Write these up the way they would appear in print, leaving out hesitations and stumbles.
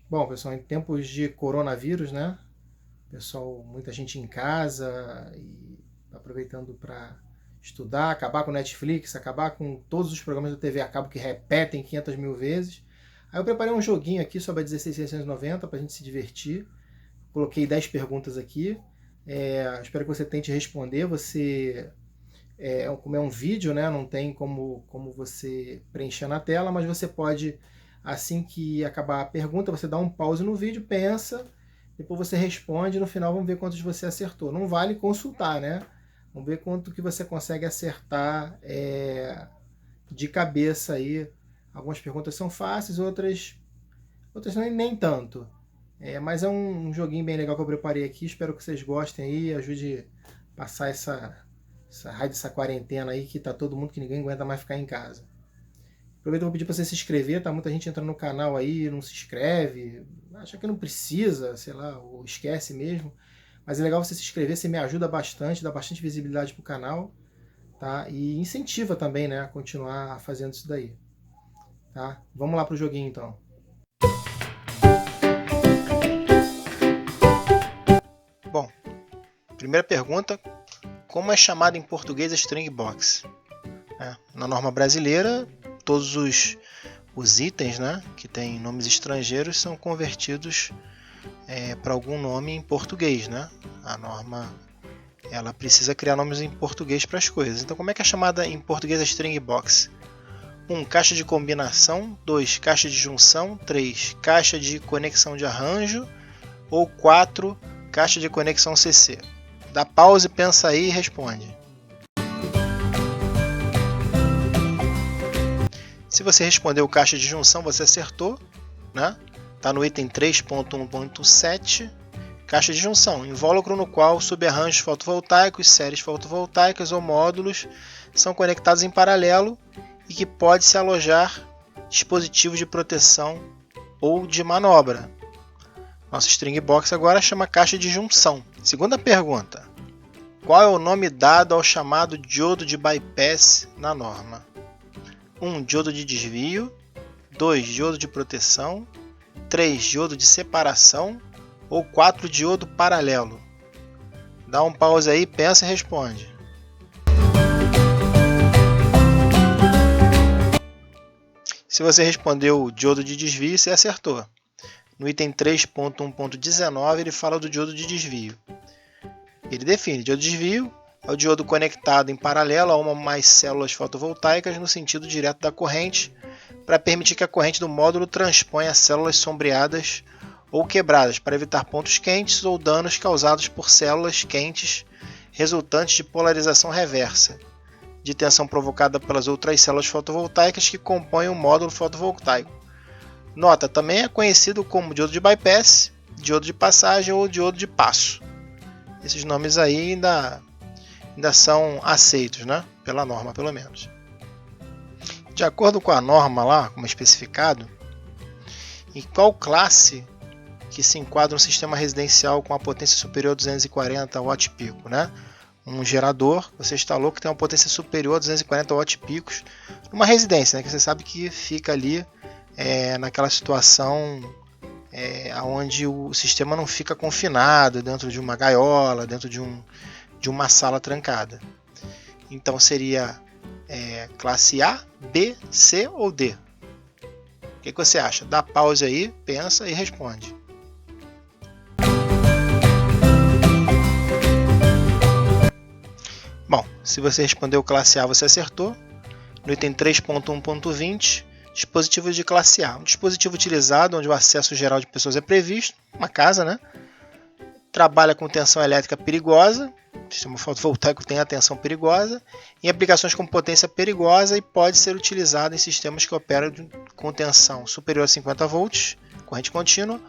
Bom, pessoal, em tempos de coronavírus, né? Pessoal, muita gente em casa e aproveitando para estudar, acabar com Netflix, acabar com todos os programas da TV a cabo que repetem 500 mil vezes. Aí eu preparei um joguinho aqui sobre a 16690 para a gente se divertir. Coloquei 10 perguntas aqui. Espero que você tente responder. Como é um vídeo, né? Não tem como você preencher na tela, mas você pode, assim que acabar a pergunta, você dá um pause no vídeo, pensa, depois você responde, no final vamos ver quantos você acertou. Não vale consultar, né? Vamos ver quanto que você consegue acertar de cabeça aí. Algumas perguntas são fáceis, outras nem tanto. Mas é um joguinho bem legal que eu preparei aqui. Espero que vocês gostem aí, ajude a passar essa raio dessa quarentena aí que tá todo mundo que ninguém aguenta mais ficar em casa. Aproveito e vou pedir para você se inscrever, tá muita gente entrando no canal aí, não se inscreve, acha que não precisa, sei lá, ou esquece mesmo. Mas é legal você se inscrever, você me ajuda bastante, dá bastante visibilidade pro canal, tá? E incentiva também, né, a continuar fazendo isso daí, tá? Vamos lá pro joguinho então. Bom, primeira pergunta, como é chamado em português a string box? Na norma brasileira, todos os itens, né, que têm nomes estrangeiros são convertidos para algum nome em português, né? A norma ela precisa criar nomes em português para as coisas. Então, como é que é chamada em português a string box? 1. Caixa de combinação. 2. Caixa de junção. 3. Caixa de conexão de arranjo. Ou 4. Caixa de conexão CC. Dá pause, pensa aí e responde. Se você respondeu caixa de junção, você acertou, né? Está no item 3.1.7. Caixa de junção, invólucro no qual subarranjos fotovoltaicos, séries fotovoltaicas ou módulos são conectados em paralelo e que pode se alojar dispositivos de proteção ou de manobra. Nossa string box agora chama caixa de junção. Segunda pergunta. Qual é o nome dado ao chamado diodo de bypass na norma? 1. Diodo de desvio. 2. Diodo de proteção. 3. Diodo de separação. Ou 4. Diodo paralelo. Dá um pause aí, pensa e responde. Se você respondeu diodo de desvio, você acertou. No item 3.1.19 ele fala do diodo de desvio. Ele define diodo de desvio é o diodo conectado em paralelo a uma ou mais células fotovoltaicas no sentido direto da corrente para permitir que a corrente do módulo transponha células sombreadas ou quebradas para evitar pontos quentes ou danos causados por células quentes resultantes de polarização reversa, de tensão provocada pelas outras células fotovoltaicas que compõem o módulo fotovoltaico. Nota, também é conhecido como diodo de bypass, diodo de passagem ou diodo de passo. Esses nomes aí ainda são aceitos, né? Pela norma, pelo menos. De acordo com a norma lá, como é especificado, em qual classe que se enquadra um sistema residencial com a potência superior a 240 watt-pico, né? Um gerador, você instalou que tem uma potência superior a 240 watt-picos numa residência, né? Que você sabe que fica ali naquela situação onde o sistema não fica confinado dentro de uma gaiola, dentro de uma sala trancada. Então seria classe A, B, C ou D? O que você acha? Dá pause aí, pensa e responde. Bom, se você respondeu classe A, você acertou. No item 3.1.20, dispositivos de classe A. Um dispositivo utilizado onde o acesso geral de pessoas é previsto, uma casa, né? Trabalha com tensão elétrica perigosa, o sistema fotovoltaico tem a tensão perigosa, em aplicações com potência perigosa e pode ser utilizado em sistemas que operam com tensão superior a 50 volts, corrente contínua,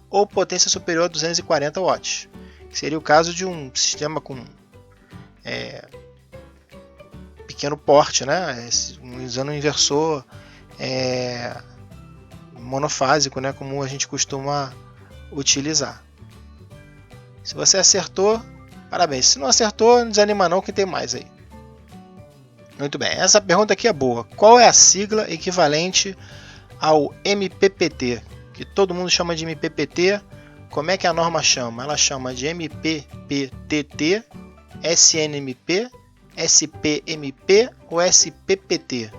ou potência superior a 240 watts, que seria o caso de um sistema com pequeno porte, né? Usando um inversor monofásico, né? Como a gente costuma utilizar. Se você acertou, parabéns. Se não acertou, não desanima não que tem mais aí. Muito bem, essa pergunta aqui é boa. Qual é a sigla equivalente ao MPPT, que todo mundo chama de MPPT. Como é que a norma chama? Ela chama de MPPTT, SNMP, SPMP ou SPPT?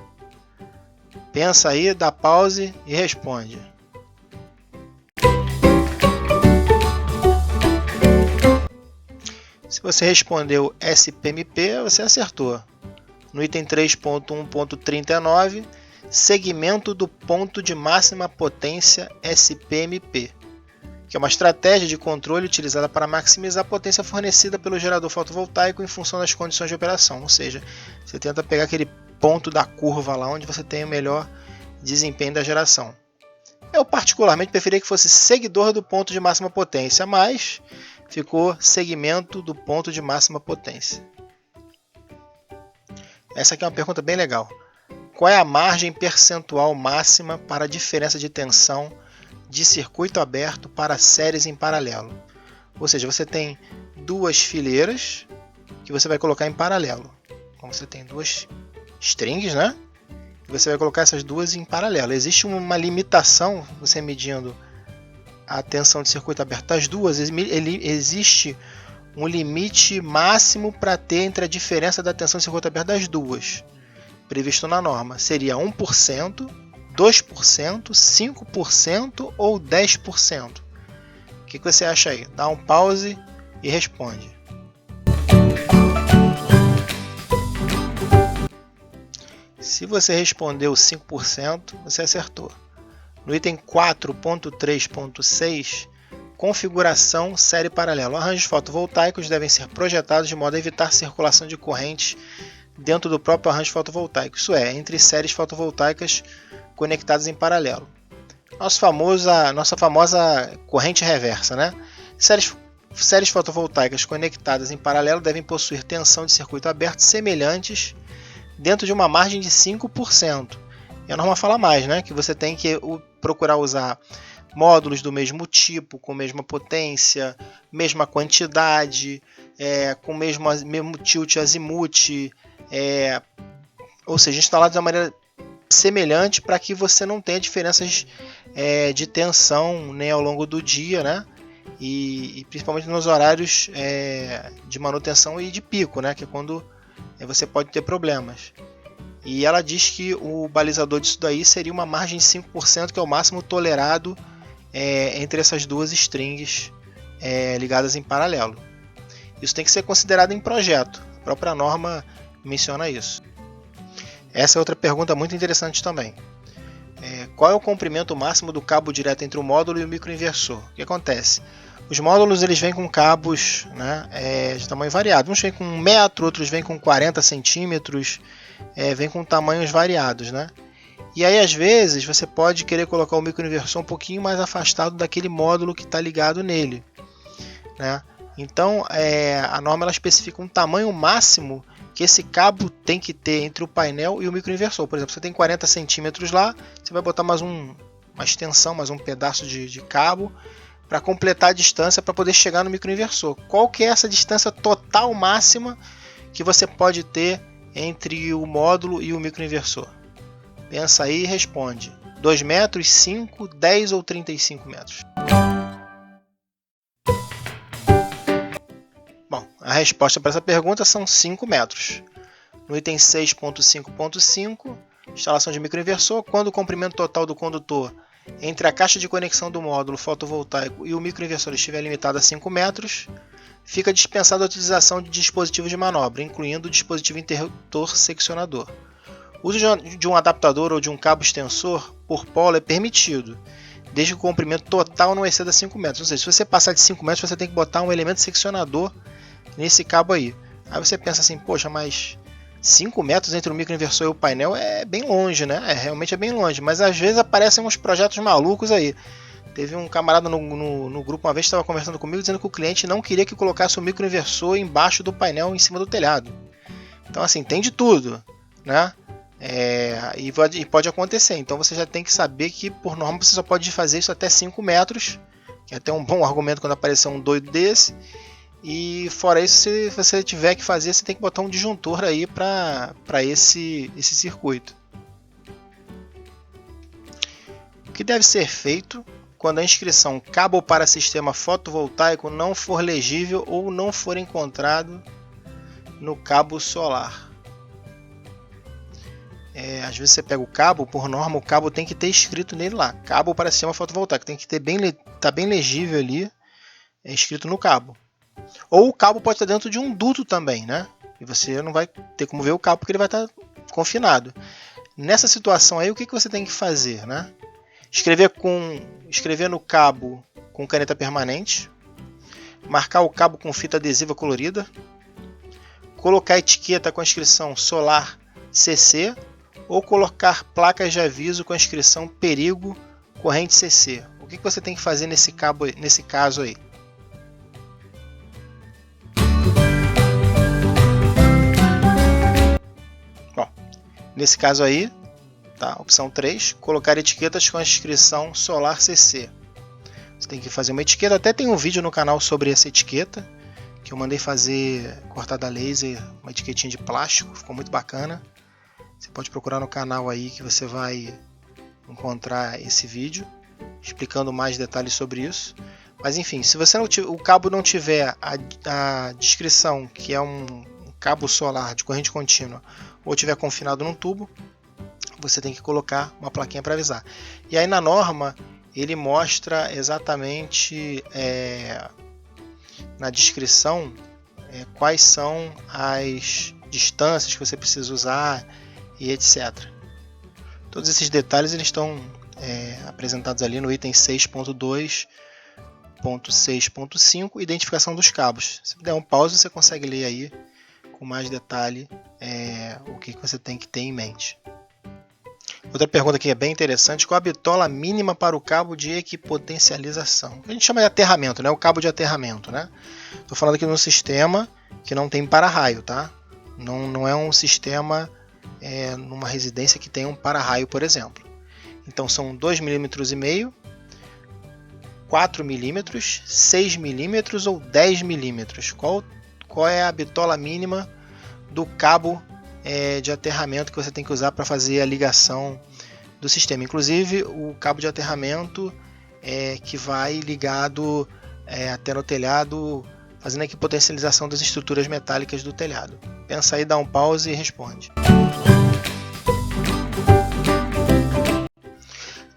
Pensa aí, dá pause e responde. Se você respondeu SPMP, você acertou. No item 3.1.39, segmento do ponto de máxima potência SPMP, que é uma estratégia de controle utilizada para maximizar a potência fornecida pelo gerador fotovoltaico em função das condições de operação. Ou seja, você tenta pegar aquele ponto da curva lá onde você tem o melhor desempenho da geração. Eu particularmente preferia que fosse seguidor do ponto de máxima potência, mas ficou segmento do ponto de máxima potência. Essa aqui é uma pergunta bem legal. Qual é a margem percentual máxima para a diferença de tensão de circuito aberto para séries em paralelo? Ou seja, você tem duas fileiras que você vai colocar em paralelo. Então você tem duas strings, né? E você vai colocar essas duas em paralelo. Existe uma limitação, você medindo a tensão de circuito aberto das duas, existe um limite máximo para ter entre a diferença da tensão de circuito aberto das duas, previsto na norma. Seria 1%, 2%, 5% ou 10%? O que você acha aí? Dá um pause e responde. Se você respondeu 5%, você acertou. No item 4.3.6, configuração série paralela. Arranjos fotovoltaicos devem ser projetados de modo a evitar circulação de correntes dentro do próprio arranjo fotovoltaico, isso é, entre séries fotovoltaicas conectadas em paralelo. Nossa famosa corrente reversa, né? Séries fotovoltaicas conectadas em paralelo devem possuir tensão de circuito aberto semelhantes dentro de uma margem de 5%. E a norma fala mais, né? Que você tem que procurar usar módulos do mesmo tipo, com mesma potência, mesma quantidade, com mesmo tilt azimuth, ou seja, instalados de uma maneira semelhante para que você não tenha diferenças de tensão, né, ao longo do dia, né? E principalmente nos horários de manutenção e de pico, né? Que é quando você pode ter problemas. E ela diz que o balizador disso daí seria uma margem de 5%, que é o máximo tolerado entre essas duas strings ligadas em paralelo. Isso tem que ser considerado em projeto. A própria norma menciona isso. Essa é outra pergunta muito interessante também. Qual é o comprimento máximo do cabo direto entre o módulo e o microinversor? O que acontece? Os módulos eles vêm com cabos, né, de tamanho variado. Uns vêm com 1 metro, outros vêm com 40 centímetros, vêm com tamanhos variados, né? E aí às vezes você pode querer colocar o microinversor um pouquinho mais afastado daquele módulo que está ligado nele, né? Então a norma ela especifica um tamanho máximo que esse cabo tem que ter entre o painel e o microinversor. Por exemplo, você tem 40 centímetros lá, você vai botar mais uma extensão, mais um pedaço de cabo para completar a distância para poder chegar no microinversor. Qual que é essa distância total máxima que você pode ter entre o módulo e o microinversor? Pensa aí e responde. 2 metros, 5, 10 ou 35 metros? Bom, a resposta para essa pergunta são 5 metros. No item 6.5.5, instalação de microinversor, quando o comprimento total do condutor entre a caixa de conexão do módulo fotovoltaico e o microinversor estiver limitado a 5 metros, fica dispensada a utilização de dispositivos de manobra, incluindo o dispositivo interruptor seccionador. O uso de um adaptador ou de um cabo extensor por polo é permitido, desde que o comprimento total não exceda 5 metros. Ou seja, se você passar de 5 metros, você tem que botar um elemento seccionador nesse cabo aí. Aí você pensa assim, poxa, mas 5 metros entre o microinversor e o painel é bem longe, né? Realmente é bem longe, mas às vezes aparecem uns projetos malucos aí. Teve um camarada no grupo uma vez que estava conversando comigo dizendo que o cliente não queria que colocasse o microinversor embaixo do painel em cima do telhado. Então assim, tem de tudo, né? E pode acontecer. Então você já tem que saber que por norma você só pode fazer isso até 5 metros, que é até um bom argumento quando aparecer um doido desse. E fora isso, se você tiver que fazer, você tem que botar um disjuntor aí para esse circuito. O que deve ser feito quando a inscrição cabo para sistema fotovoltaico não for legível ou não for encontrado no cabo solar. Às vezes você pega o cabo, por norma o cabo tem que ter escrito nele lá, cabo para sistema fotovoltaico, tem que ter tá bem legível ali, escrito no cabo. Ou o cabo pode estar dentro de um duto também, né? E você não vai ter como ver o cabo porque ele vai estar confinado. Nessa situação aí, o que você tem que fazer, né? Escrever no cabo com caneta permanente, marcar o cabo com fita adesiva colorida, colocar a etiqueta com a inscrição Solar CC ou colocar placas de aviso com a inscrição Perigo Corrente CC. O que você tem que fazer nesse caso aí? Bom, nesse caso aí, tá? Opção 3, colocar etiquetas com a inscrição Solar CC. Você tem que fazer uma etiqueta, até tem um vídeo no canal sobre essa etiqueta, que eu mandei fazer cortada a laser, uma etiquetinha de plástico, ficou muito bacana. Você pode procurar no canal aí que você vai encontrar esse vídeo, explicando mais detalhes sobre isso. Mas enfim, se o cabo não tiver a descrição, que é um cabo solar de corrente contínua, ou tiver confinado num tubo, você tem que colocar uma plaquinha para avisar. E aí na norma ele mostra exatamente na descrição quais são as distâncias que você precisa usar e etc. Todos esses detalhes eles estão apresentados ali no item 6.2.6.5, identificação dos cabos. Se der um pause, você consegue ler aí com mais detalhe o que você tem que ter em mente. Outra pergunta que é bem interessante: qual a bitola mínima para o cabo de equipotencialização? A gente chama de aterramento, né? O cabo de aterramento, né? Estou falando aqui de um sistema que não tem para-raio, tá? Não é um sistema numa residência que tem um para-raio, por exemplo. Então são 2,5 mm, 4 mm, 6 mm ou 10 mm. Qual é a bitola mínima do cabo de aterramento que você tem que usar para fazer a ligação do sistema? Inclusive o cabo de aterramento que vai ligado até no telhado, fazendo a equipotencialização das estruturas metálicas do telhado. Pensa aí, dá um pause e responde.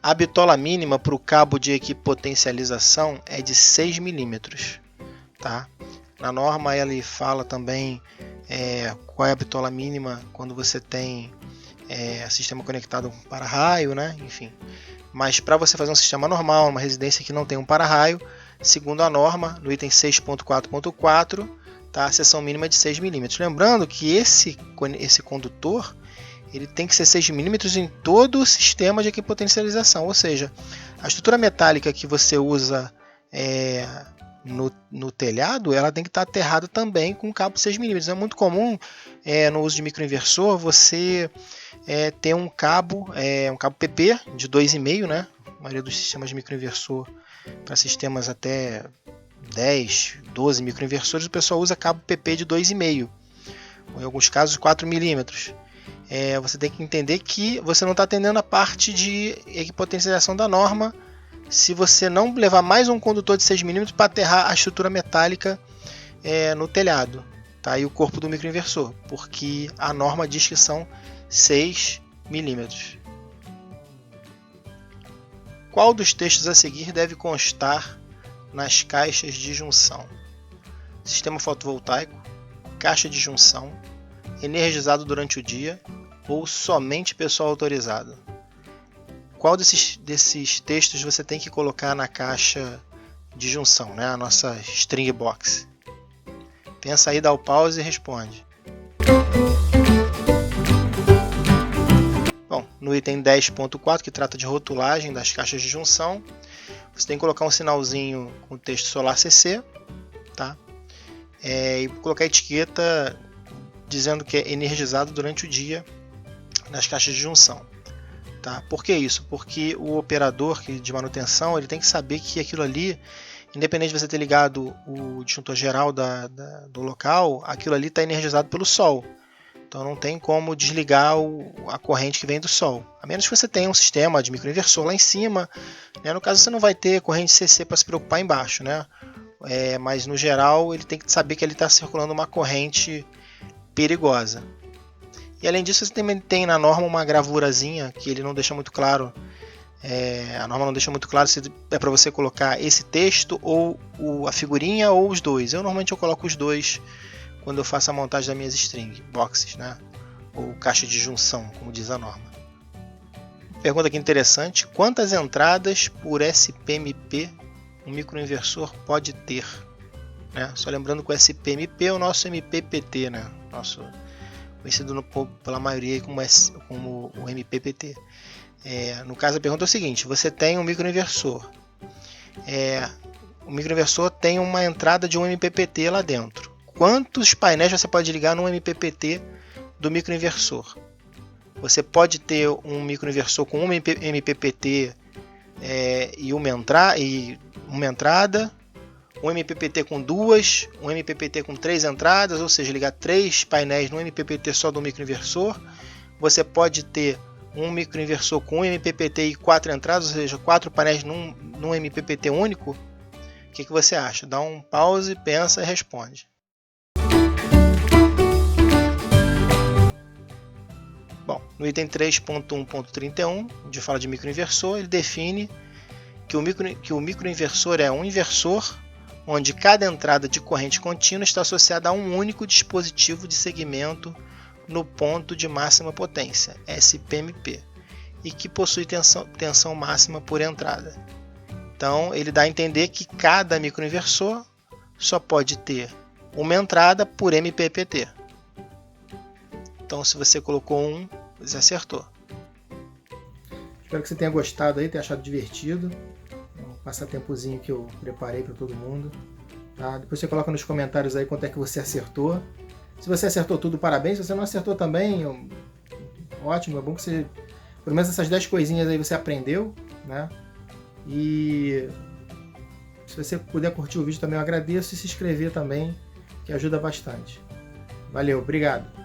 A bitola mínima para o cabo de equipotencialização é de 6 mm. Tá? Na norma ele fala também qual é a bitola mínima quando você tem sistema conectado com para-raio, né? Enfim. Mas para você fazer um sistema normal, uma residência que não tem um para-raio, segundo a norma, no item 6.4.4, tá? A seção mínima é de 6 mm. Lembrando que esse condutor ele tem que ser 6 mm em todo o sistema de equipotencialização, ou seja, a estrutura metálica que você usa no telhado, ela tem que estar aterrada também com cabo 6 mm. É muito comum no uso de microinversor você ter um cabo PP de 2,5, né? A maioria dos sistemas de microinversor para sistemas até 10, 12 microinversores, o pessoal usa cabo PP de 2,5, ou em alguns casos 4 mm. Você tem que entender que você não está atendendo a parte de equipotencialização da norma se você não levar mais um condutor de 6 mm para aterrar a estrutura metálica no telhado, tá? E o corpo do microinversor, porque a norma diz que são 6 mm. Qual dos textos a seguir deve constar nas caixas de junção? Sistema fotovoltaico, caixa de junção, energizado durante o dia ou somente pessoal autorizado? Qual desses textos você tem que colocar na caixa de junção, né? A nossa string box? Pensa aí, dá o pause e responde. Bom, no item 10.4, que trata de rotulagem das caixas de junção, você tem que colocar um sinalzinho com o texto Solar CC, tá? E colocar a etiqueta dizendo que é energizado durante o dia nas caixas de junção. Tá? Por que isso? Porque o operador de manutenção ele tem que saber que aquilo ali, independente de você ter ligado o disjuntor geral do local, aquilo ali está energizado pelo sol. Então não tem como desligar a corrente que vem do Sol. A menos que você tenha um sistema de microinversor lá em cima. Né? No caso, você não vai ter corrente CC para se preocupar embaixo. Né? Mas no geral, ele tem que saber que ele está circulando uma corrente perigosa. E além disso, você também tem na norma uma gravurazinha que ele não deixa muito claro. A norma não deixa muito claro se é para você colocar esse texto ou a figurinha ou os dois. Normalmente eu coloco os dois quando eu faço a montagem das minhas string boxes, né? Ou caixa de junção, como diz a norma. Pergunta aqui interessante: quantas entradas por SPMP um microinversor pode ter? Né? Só lembrando que o SPMP é o nosso MPPT, né? Nosso conhecido pela maioria como o MPPT. No caso, a pergunta é o seguinte: você tem um microinversor. O microinversor tem uma entrada de um MPPT lá dentro. Quantos painéis você pode ligar no MPPT do microinversor? Você pode ter um microinversor com um MPPT e uma entrada, um MPPT com duas, um MPPT com 3 entradas, ou seja, ligar 3 painéis no MPPT só do microinversor. Você pode ter um microinversor com um MPPT e 4 entradas, ou seja, 4 painéis num MPPT único. O que você acha? Dá um pause, pensa e responde. Bom, no item 3.1.31, onde fala de microinversor, ele define que o microinversor é um inversor onde cada entrada de corrente contínua está associada a um único dispositivo de segmento no ponto de máxima potência, SPMP, e que possui tensão máxima por entrada. Então, ele dá a entender que cada microinversor só pode ter uma entrada por MPPT. Então, se você colocou 1, você acertou. Espero que você tenha gostado aí, tenha achado divertido. Um passatempozinho que eu preparei para todo mundo. Tá? Depois você coloca nos comentários aí quanto é que você acertou. Se você acertou tudo, parabéns. Se você não acertou também, ótimo. É bom que você, pelo menos essas 10 coisinhas aí você aprendeu, né? E se você puder curtir o vídeo também, eu agradeço. E se inscrever também, que ajuda bastante. Valeu, obrigado.